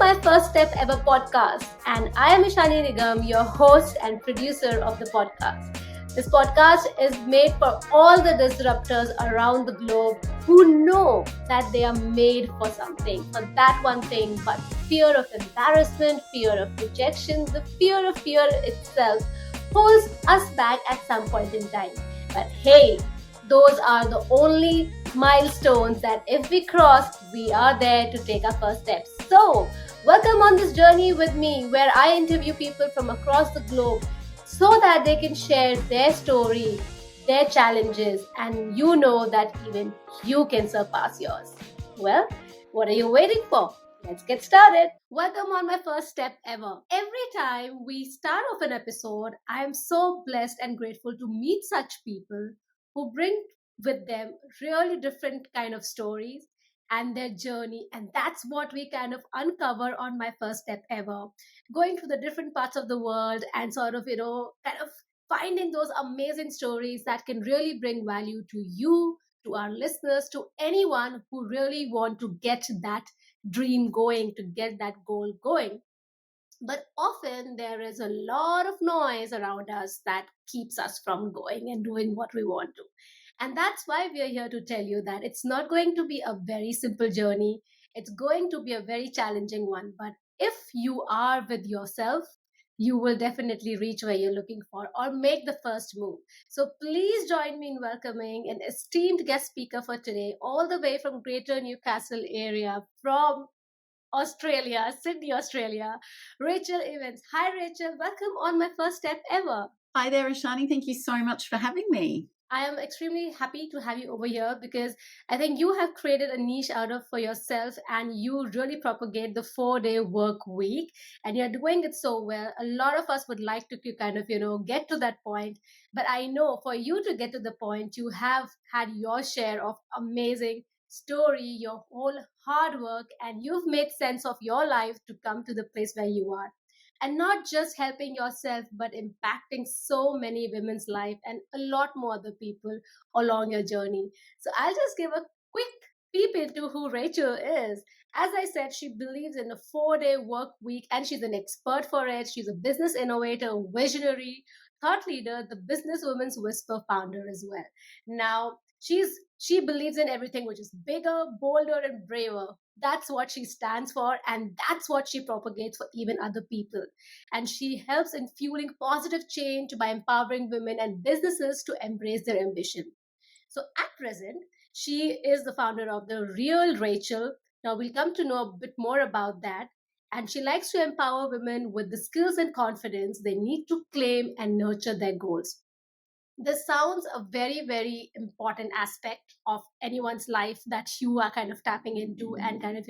my first step ever podcast, and I am Ishani Nigam, your host and producer of the podcast. This podcast is made for all the disruptors around the globe who know that they are made for something, for that one thing, but fear of embarrassment, fear of rejection, the fear of fear itself holds us back at some point in time. But hey, those are the only milestones that if we cross, we are there to take our first steps. So, welcome on this journey with me where I interview people from across the globe so that they can share their story, their challenges, and you know that even you can surpass yours. Well, what are you waiting for? Let's get started. Welcome on my first step ever. Every time we start off an episode, I am so blessed and grateful to meet such people who bring with them really different kind of stories and their journey, and that's what we kind of uncover on my first step ever, going to the different parts of the world and sort of kind of finding those amazing stories that can really bring value to you, to our listeners, to anyone who really want to get that dream going, to get that goal going. But often there is a lot of noise around us that keeps us from going and doing what we want to. And that's why we are here to tell you that it's not going to be a very simple journey. It's going to be a very challenging one. But if you are with yourself, you will definitely reach where you're looking for or make the first move. So please join me in welcoming an esteemed guest speaker for today, all the way from Greater Newcastle area, from Australia, Sydney, Australia, Rachel Evans. Hi, Rachel. Welcome on my first step ever. Hi there, Ishani. Thank you so much for having me. I am extremely happy to have you over here because I think you have created a niche out of for yourself and you really propagate the 4-day work week and you're doing it so well. A lot of us would like to kind of, get to that point. But I know for you to get to the point, you have had your share of amazing story, your whole hard work, and you've made sense of your life to come to the place where you are. And not just helping yourself, but impacting so many women's life and a lot more other people along your journey. So I'll just give a quick peep into who Rachel is. As I said, she believes in a 4-day work week and she's an expert for it. She's a business innovator, visionary, thought leader, the Business Women's Whisper founder as well. Now, she believes in everything which is bigger, bolder, and braver. That's what she stands for, and that's what she propagates for even other people. And she helps in fueling positive change by empowering women and businesses to embrace their ambition. So at present, she is the founder of The Real Rachel. Now we'll come to know a bit more about that. And she likes to empower women with the skills and confidence they need to claim and nurture their goals. This sounds a very, very important aspect of anyone's life that you are kind of tapping into and kind of,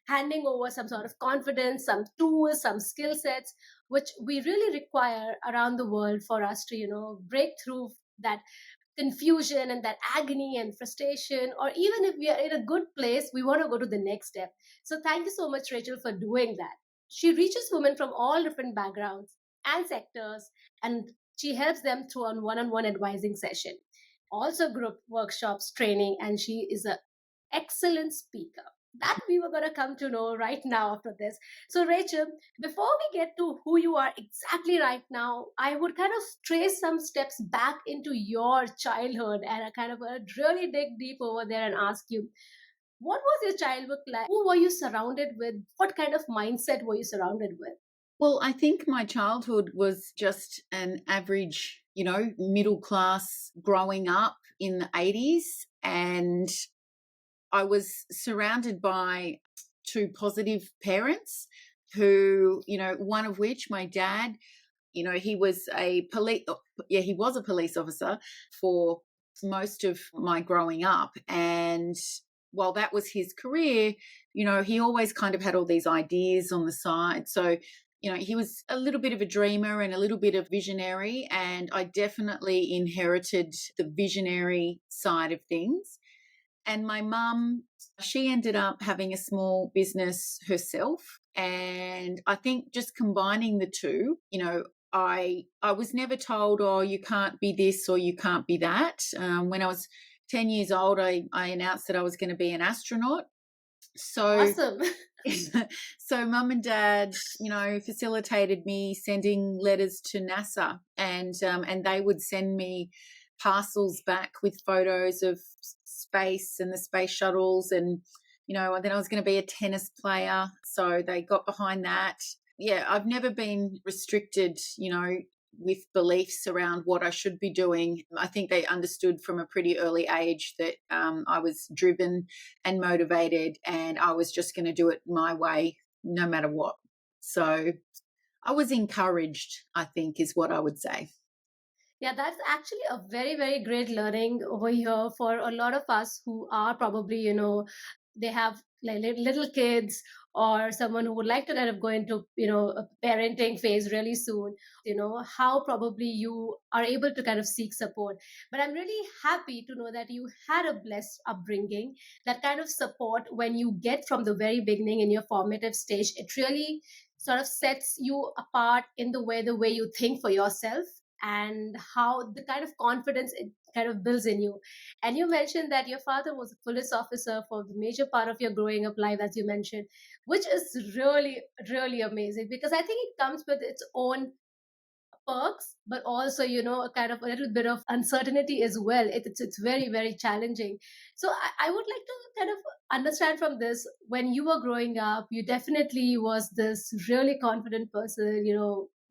handing over some sort of confidence, some tools, some skill sets, which we really require around the world for us to, break through that confusion and that agony and frustration, or even if we are in a good place, we want to go to the next step. So thank you so much, Rachel, for doing that. She reaches women from all different backgrounds and sectors, and she helps them through a one-on-one advising session, also group workshops, training, and she is an excellent speaker. That we were going to come to know right now after this. So, Rachel, before we get to who you are exactly right now, I would kind of trace some steps back into your childhood and I kind of really dig deep over there and ask you, what was your childhood like? Who were you surrounded with? What kind of mindset were you surrounded with? Well, I think my childhood was just an average, middle class growing up in the 80s. And I was surrounded by two positive parents who, one of which, my dad, he was he was a police officer for most of my growing up. And while that was his career, he always kind of had all these ideas on the side. So, he was a little bit of a dreamer and a little bit of visionary. And I definitely inherited the visionary side of things. And my mum, she ended up having a small business herself. And I think just combining the two, I was never told, oh, you can't be this or you can't be that. When I was 10 years old, I announced that I was going to be an astronaut. So Awesome. so mum and dad, facilitated me sending letters to NASA, and they would send me parcels back with photos of space and the space shuttles, and then I was going to be a tennis player, so they got behind that. Yeah, I've never been restricted, with beliefs around what I should be doing. I think they understood from a pretty early age that I was driven and motivated, and I was just going to do it my way no matter what. So I was encouraged, I think, is what I would say. Yeah, that's actually a very, very great learning over here for a lot of us who are probably, they have like little kids or someone who would like to kind of go into, a parenting phase really soon, how probably you are able to kind of seek support. But I'm really happy to know that you had a blessed upbringing. That kind of support, when you get from the very beginning in your formative stage, it really sort of sets you apart in the way you think for yourself, and how the kind of confidence it kind of builds in you. And you mentioned that your father was a police officer for the major part of your growing up life, as you mentioned, which is really, really amazing, because I think it comes with its own perks, but also, a kind of a little bit of uncertainty as well. It's very, very challenging. So I would like to kind of understand from this, when you were growing up, you definitely was this really confident person,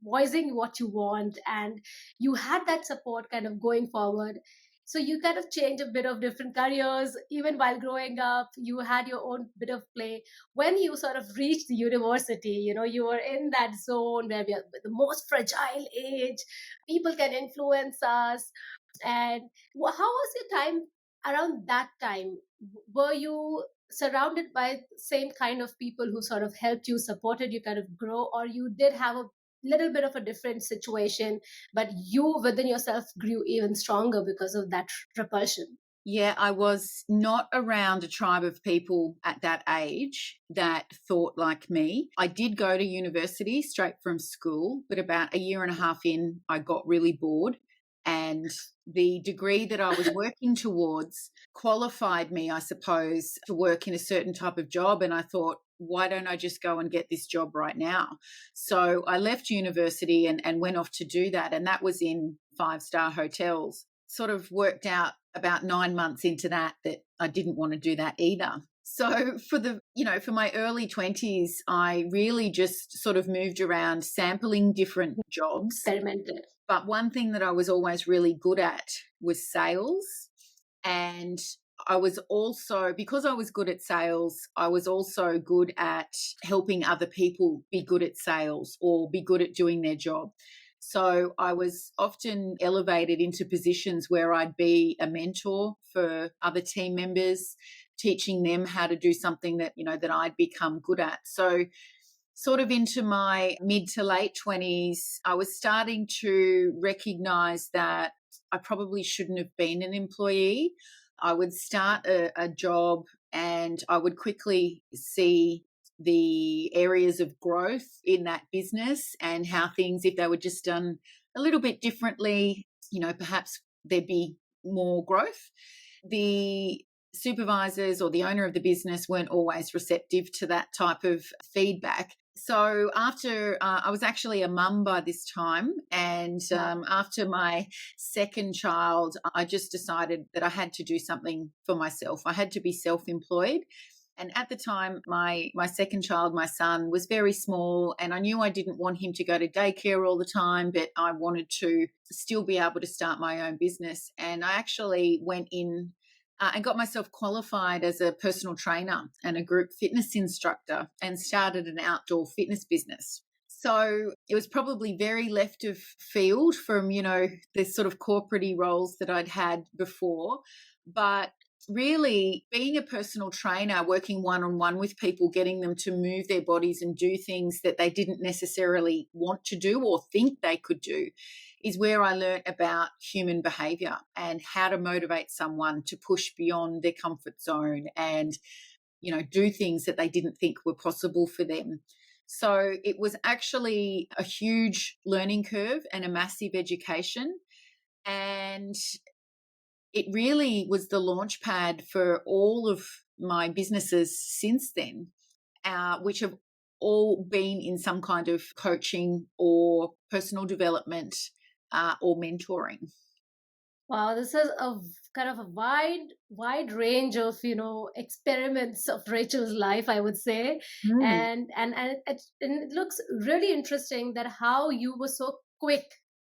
voicing what you want, and you had that support kind of going forward. So you kind of change a bit of different careers even while growing up. You had your own bit of play. When you sort of reached the university, you were in that zone where we are the most fragile age, people can influence us. And how was your time around that time? Were you surrounded by same kind of people who sort of helped you, supported you kind of grow, or you did have a little bit of a different situation, but you within yourself grew even stronger because of that repulsion? Yeah, I was not around a tribe of people at that age that thought like me. I did go to university straight from school, but about a year and a half in, I got really bored. And the degree that I was working towards qualified me, I suppose, to work in a certain type of job. And I thought, why don't I just go and get this job right now? So I left university and went off to do that. And that was in five-star hotels. Sort of worked out about 9 months into that I didn't want to do that either. So for my early 20s, I really just sort of moved around sampling different jobs. Experimented. But one thing that I was always really good at was sales. And I was also, because I was good at sales, I was also good at helping other people be good at sales or be good at doing their job. So I was often elevated into positions where I'd be a mentor for other team members, teaching them how to do something that I'd become good at. So sort of into my mid to late 20s, I was starting to recognize that I probably shouldn't have been an employee. I would start a job and I would quickly see the areas of growth in that business and how things, if they were just done a little bit differently, perhaps there'd be more growth. The supervisors or the owner of the business weren't always receptive to that type of feedback. So after I was actually a mum by this time, and after my second child, I just decided that I had to do something for myself. I had to be self-employed. And at the time, my second child, my son, was very small, and I knew I didn't want him to go to daycare all the time, but I wanted to still be able to start my own business. And I actually went in and got myself qualified as a personal trainer and a group fitness instructor and started an outdoor fitness business. So it was probably very left of field from, the sort of corporate roles that I'd had before. But really being a personal trainer, working one-on-one with people, getting them to move their bodies and do things that they didn't necessarily want to do or think they could do, is where I learned about human behavior and how to motivate someone to push beyond their comfort zone and, do things that they didn't think were possible for them. So it was actually a huge learning curve and a massive education. And it really was the launch pad for all of my businesses since then, which have all been in some kind of coaching or personal development or mentoring. Wow, this is a kind of a wide range of experiments of Rachel's life, I would say, Mm. and it looks really interesting that how you were so quick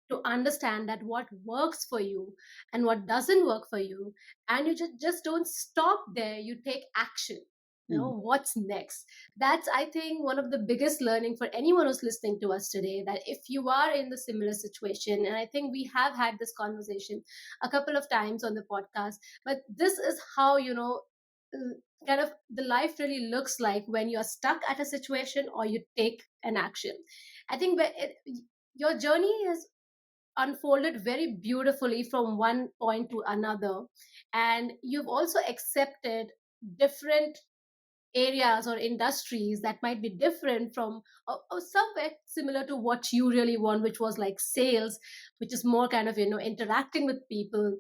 to understand that what works for you and what doesn't work for you, and you just don't stop there. You take action. Mm. What's next? That's, I think, one of the biggest learning for anyone who's listening to us today. That if you are in the similar situation, and I think we have had this conversation a couple of times on the podcast, but this is how kind of the life really looks like when you're stuck at a situation or you take an action. I think your journey has unfolded very beautifully from one point to another, and you've also accepted different areas or industries that might be different from, or somewhere similar to what you really want, which was like sales, which is more kind of interacting with people.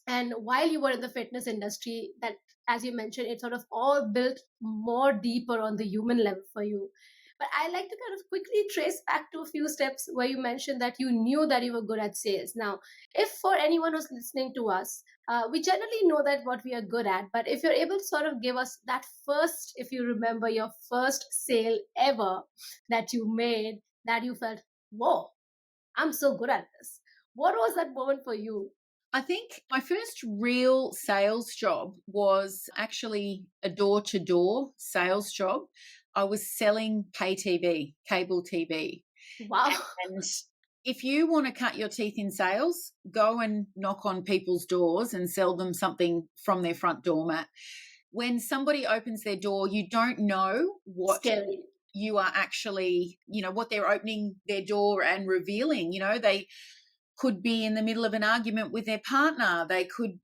And while you were in the fitness industry, that, as you mentioned, it sort of all built more deeper on the human level for you. But I like to kind of quickly trace back to a few steps where you mentioned that you knew that you were good at sales. Now, if for anyone who's listening to us, we generally know that what we are good at, but if you're able to sort of give us that first, if you remember your first sale ever that you made, that you felt, whoa, I'm so good at this. What was that moment for you? I think my first real sales job was actually a door to door sales job. I was selling pay TV, cable TV. Wow. And if you want to cut your teeth in sales, go and knock on people's doors and sell them something from their front doormat. When somebody opens their door, you don't know what Scary. you are actually, what they're opening their door and revealing. They could be in the middle of an argument with their partner. They could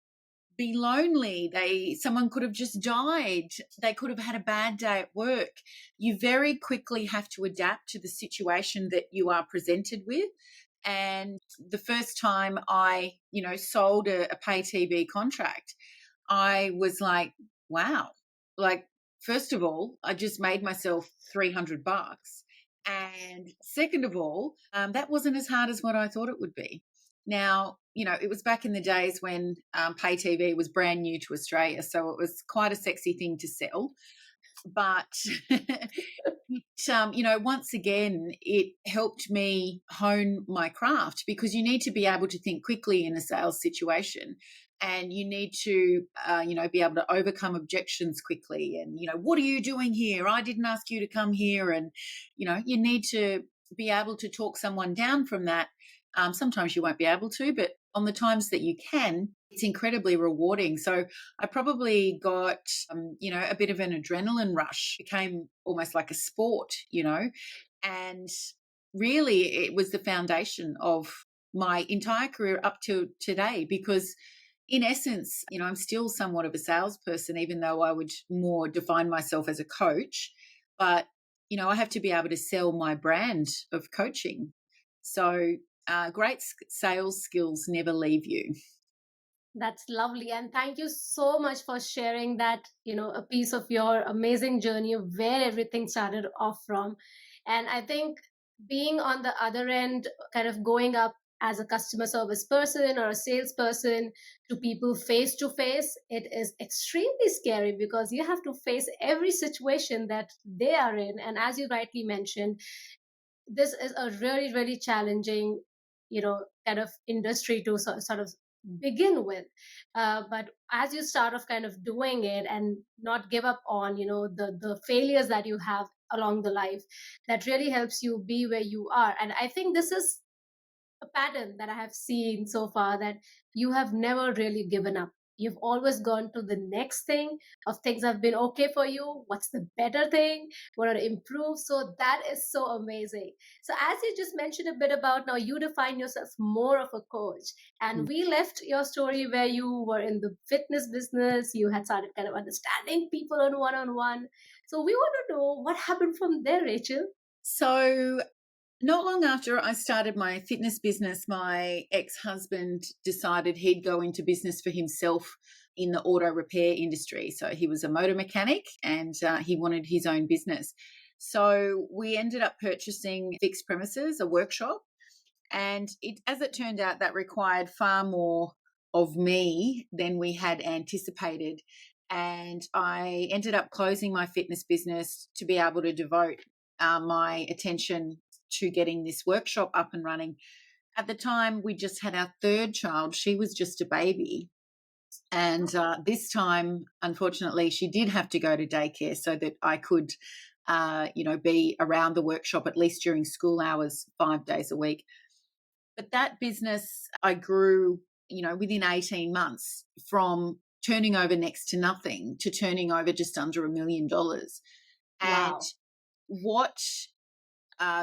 be lonely. Someone could have just died. They could have had a bad day at work. You very quickly have to adapt to the situation that you are presented with. And the first time I, sold a pay TV contract, I was like, wow. Like, first of all, I just made myself $300. And second of all, that wasn't as hard as what I thought it would be. Now, it was back in the days when pay TV was brand new to Australia, so it was quite a sexy thing to sell. But, once again, it helped me hone my craft, because you need to be able to think quickly in a sales situation, and you need to, be able to overcome objections quickly. And, what are you doing here? I didn't ask you to come here. And, you need to be able to talk someone down from that. Sometimes you won't be able to, but on the times that you can, it's incredibly rewarding. So I probably got, a bit of an adrenaline rush. It became almost like a sport, and really it was the foundation of my entire career up to today, because in essence, I'm still somewhat of a salesperson, even though I would more define myself as a coach. But, I have to be able to sell my brand of coaching. So great sales skills never leave you. That's lovely. And thank you so much for sharing that, a piece of your amazing journey of where everything started off from. And I think being on the other end, kind of going up as a customer service person or a salesperson to people face to face, it is extremely scary because you have to face every situation that they are in. And as you rightly mentioned, this is a really, really challenging, kind of industry to sort of begin with. But as you start off kind of doing it and not give up on, the failures that you have along the life, that really helps you be where you are. And I think this is a pattern that I have seen so far, that you have never really given up. You've always gone to the next thing of things have been okay for you. What's the better thing? What are to improve? So that is so amazing. So as you just mentioned a bit about, now you define yourself more of a coach, and Mm. we left your story where you were in the fitness business. You had started kind of understanding people on one. So we want to know what happened from there, Rachel. So Not long after I started my fitness business, my ex-husband decided he'd go into business for himself in the auto repair industry. So he was a motor mechanic and he wanted his own business. So we ended up purchasing fixed premises, a workshop, and as it turned out, that required far more of me than we had anticipated. And I ended up closing my fitness business to be able to devote my attention to getting this workshop up and running. At the time, we just had our third child. She was just a baby. And this time, unfortunately, she did have to go to daycare so that I could, be around the workshop at least during school hours, 5 days a week. But that business I grew, within 18 months from turning over next to nothing to turning over just under $1 million. And Wow. what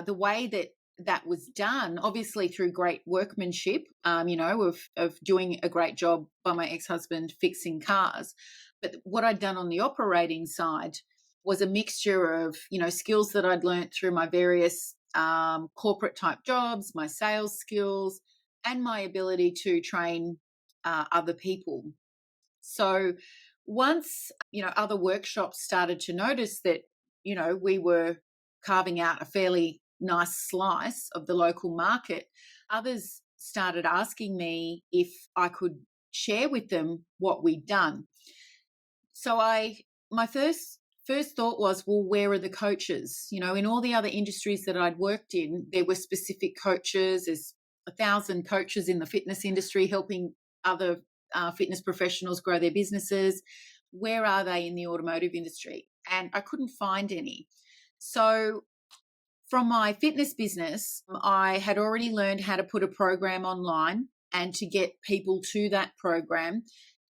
the way that was done, obviously through great workmanship, of doing a great job by my ex-husband fixing cars. But what I'd done on the operating side was a mixture of, skills that I'd learnt through my various corporate type jobs, my sales skills, and my ability to train other people. So once, other workshops started to notice that, we were carving out a fairly nice slice of the local market, others started asking me if I could share with them what we'd done. So my first thought was, well, where are the coaches? In all the other industries that I'd worked in, there were specific coaches. There's 1,000 coaches in the fitness industry helping other fitness professionals grow their businesses. Where are they in the automotive industry? And I couldn't find any. So from my fitness business, I had already learned how to put a program online and to get people to that program.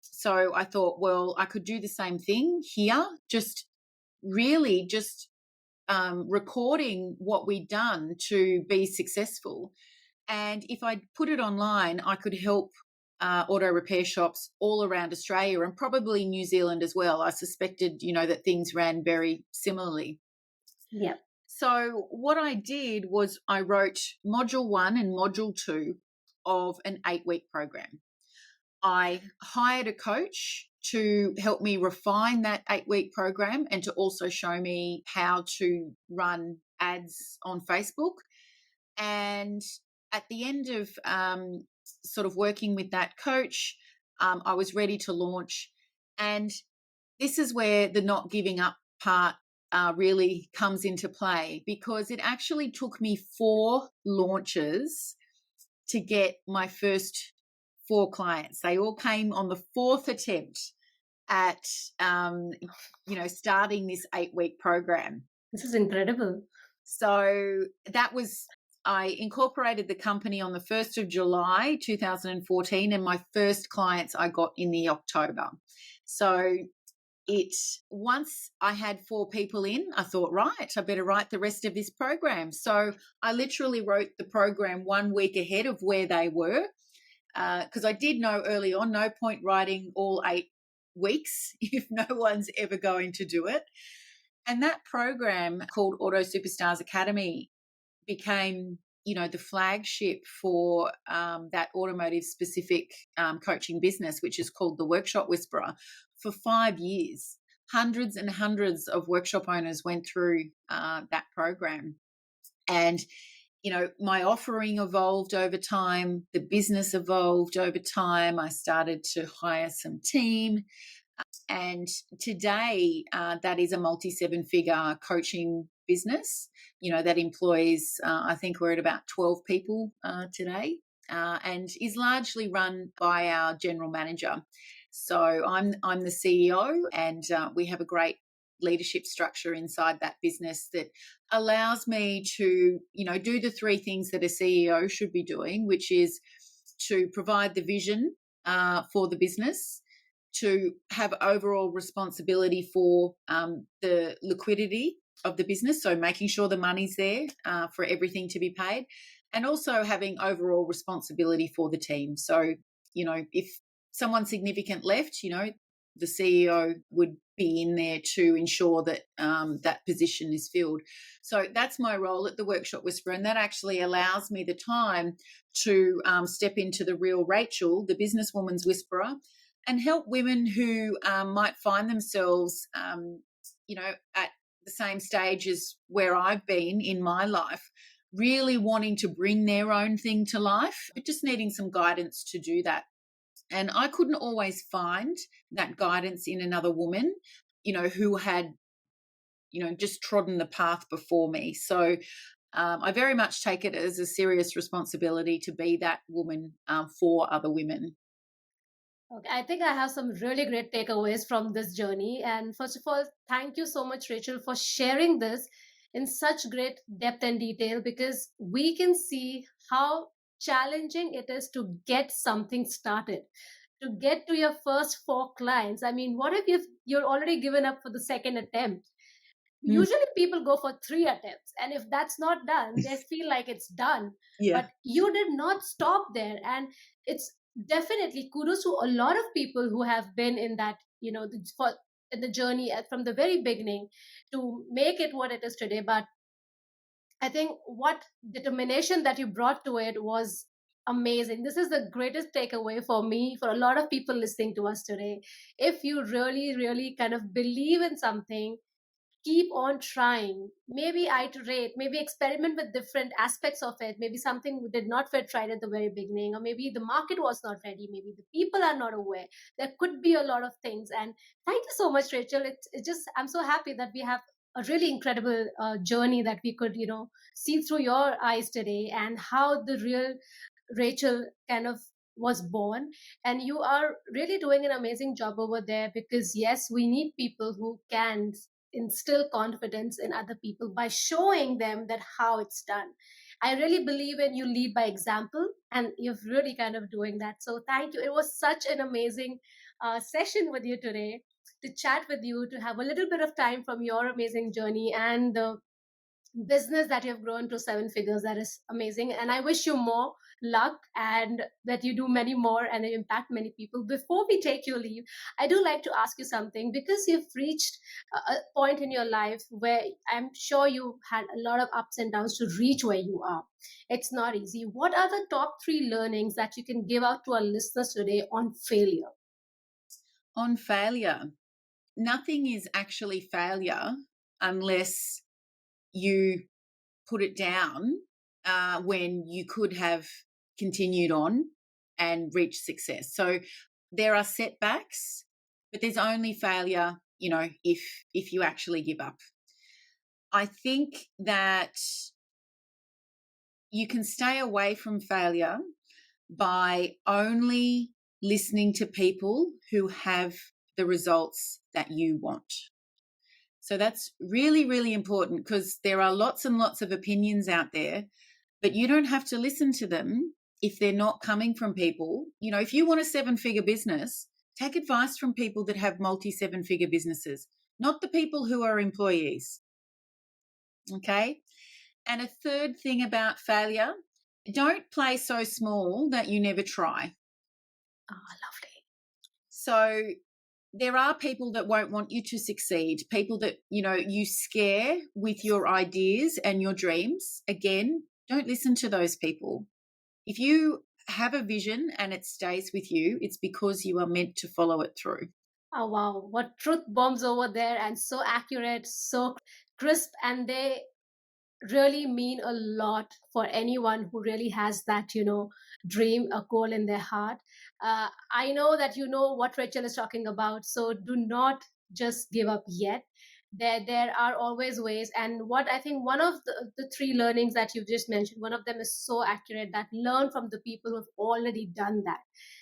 So I thought, well, I could do the same thing here, just recording what we'd done to be successful. And if I put it online, I could help auto repair shops all around Australia and probably New Zealand as well. I suspected, that things ran very similarly. Yeah. So what I did was I wrote module 1 and module 2 of an 8-week program. I hired a coach to help me refine that 8-week program and to also show me how to run ads on Facebook. And at the end of sort of working with that coach, I was ready to launch. And this is where the not giving up part really comes into play, because it actually took me 4 launches to get my first 4 clients. They all came on the 4th attempt at, starting this 8-week program. This is incredible. So I incorporated the company on the 1st of July 2014, and my first clients I got in the October. So once I had 4 people in, I thought, right, I better write the rest of this program. So I literally wrote the program 1 week ahead of where they were, because I did know early on, no point writing all 8 weeks if no one's ever going to do it. And that program called Auto Superstars Academy became, the flagship for that automotive specific coaching business, which is called the Workshop Whisperer. For 5 years, hundreds and hundreds of workshop owners went through that program. And, my offering evolved over time. The business evolved over time. I started to hire some team. And today, that is a multi-7-figure coaching business, that employs, I think we're at about 12 people today, and is largely run by our general manager. So I'm the CEO, and we have a great leadership structure inside that business that allows me to, do the 3 things that a CEO should be doing, which is to provide the vision for the business, to have overall responsibility for the liquidity of the business, so making sure the money's there for everything to be paid, and also having overall responsibility for the team. So, if someone significant left, the CEO would be in there to ensure that that position is filled. So that's my role at the Workshop Whisperer, and that actually allows me the time to step into the real Rachel, the businesswoman's whisperer, and help women who might find themselves, at the same stage as where I've been in my life, really wanting to bring their own thing to life, but just needing some guidance to do that. And I couldn't always find that guidance in another woman, who had, just trodden the path before me. So I very much take it as a serious responsibility to be that woman for other women. Okay, I think I have some really great takeaways from this journey. And first of all, thank you so much, Rachel, for sharing this in such great depth and detail, because we can see how challenging it is to get something started, to get to your first four clients. I mean, what if you're already given up for the second attempt? Mm. Usually people go for three attempts, and if that's not done, they feel like it's done. Yeah. But you did not stop there, and it's definitely kudos to a lot of people who have been in that, for in the journey from the very beginning to make it what it is today. But I think what determination that you brought to it was amazing. This is the greatest takeaway for me, for a lot of people listening to us today. If you really, really kind of believe in something, keep on trying. Maybe iterate, maybe experiment with different aspects of it. Maybe something did not fit right at the very beginning, or maybe the market was not ready, maybe the people are not aware. There could be a lot of things. And thank you so much, Rachel. It's just, I'm so happy that we have a really incredible journey that we could, see through your eyes today, and how the real Rachel kind of was born. And you are really doing an amazing job over there, because yes, we need people who can instill confidence in other people by showing them that how it's done. I really believe in you lead by example, and you're really kind of doing that. So thank you. It was such an amazing session with you today, to chat with you, to have a little bit of time from your amazing journey and the business that you've grown to seven figures. That is amazing, and I wish you more luck, and that you do many more and impact many people. Before we take your leave, I do like to ask you something, because you've reached a point in your life where I'm sure you had a lot of ups and downs to reach where you are. It's not easy. What are the top three learnings that you can give out to our listeners today on failure? On failure, nothing is actually failure unless you put it down when you could have continued on and reached success. So there are setbacks, but there's only failure, if you actually give up. I think that you can stay away from failure by only listening to people who have the results that you want. So that's really, really important, because there are lots and lots of opinions out there, but you don't have to listen to them if they're not coming from people. If you want a seven-figure business, take advice from people that have multi-seven-figure businesses, not the people who are employees. Okay? And a third thing about failure, don't play so small that you never try. Oh, lovely. So there are people that won't want you to succeed, people that, you scare with your ideas and your dreams. Again, don't listen to those people. If you have a vision and it stays with you, it's because you are meant to follow it through. Oh wow, what truth bombs over there, and so accurate, so crisp, and they really mean a lot for anyone who really has that, dream, a goal in their heart. I know that you know what Rachel is talking about, so do not just give up yet. There are always ways. And what I think, one of the three learnings that you've just mentioned, one of them is so accurate, that learn from the people who've already done that.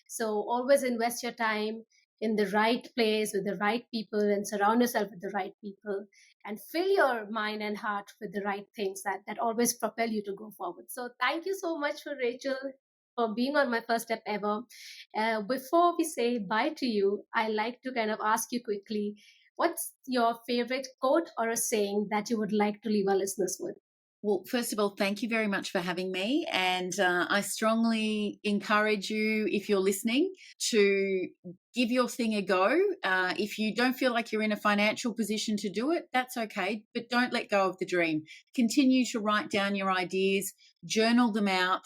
So always invest your time in the right place with the right people, and surround yourself with the right people, and fill your mind and heart with the right things that always propel you to go forward. So thank you so much for Rachel, for being on my first step ever. Before we say bye to you, I like to kind of ask you quickly, what's your favorite quote or a saying that you would like to leave our listeners with? Well, first of all, thank you very much for having me. And I strongly encourage you, if you're listening, to give your thing a go. If you don't feel like you're in a financial position to do it, that's okay, but don't let go of the dream. Continue to write down your ideas, journal them out.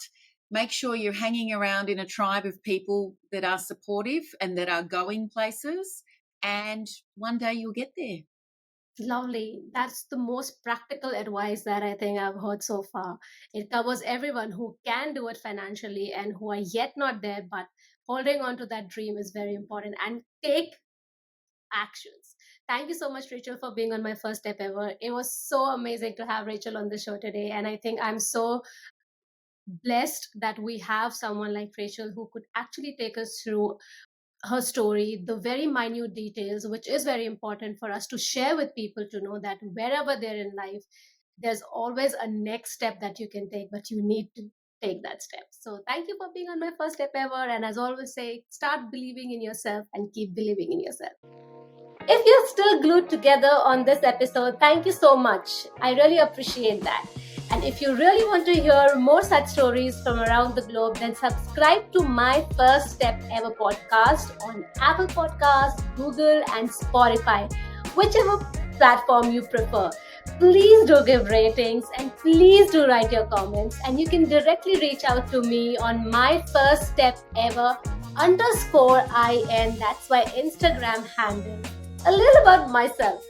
Make sure you're hanging around in a tribe of people that are supportive and that are going places. And one day you'll get there. Lovely. That's the most practical advice that I think I've heard so far. It covers everyone who can do it financially and who are yet not there, but holding on to that dream is very important and take actions. Thank you so much, Rachel, for being on my first step ever. It was so amazing to have Rachel on the show today. And I think I'm so blessed that we have someone like Rachel who could actually take us through her story, the very minute details, which is very important for us to share with people to know that wherever they're in life, there's always a next step that you can take, but you need to take that step. So thank you for being on my first step ever. And as always say, start believing in yourself and keep believing in yourself. If you're still glued together on this episode, thank you so much. I really appreciate that. And if you really want to hear more such stories from around the globe, then subscribe to my First Step Ever podcast on Apple Podcasts, Google, and Spotify, whichever platform you prefer. Please do give ratings and please do write your comments. And you can directly reach out to me on my First Step Ever _IN. That's my Instagram handle. A little about myself.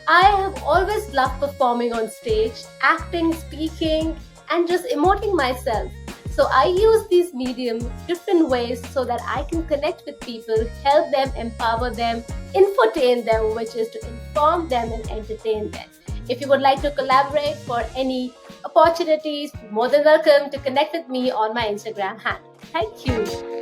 I have always loved performing on stage, acting, speaking, and just emoting myself. So I use these mediums different ways so that I can connect with people, help them, empower them, infotain them, which is to inform them and entertain them. If you would like to collaborate for any opportunities, more than welcome to connect with me on my Instagram handle. Thank you.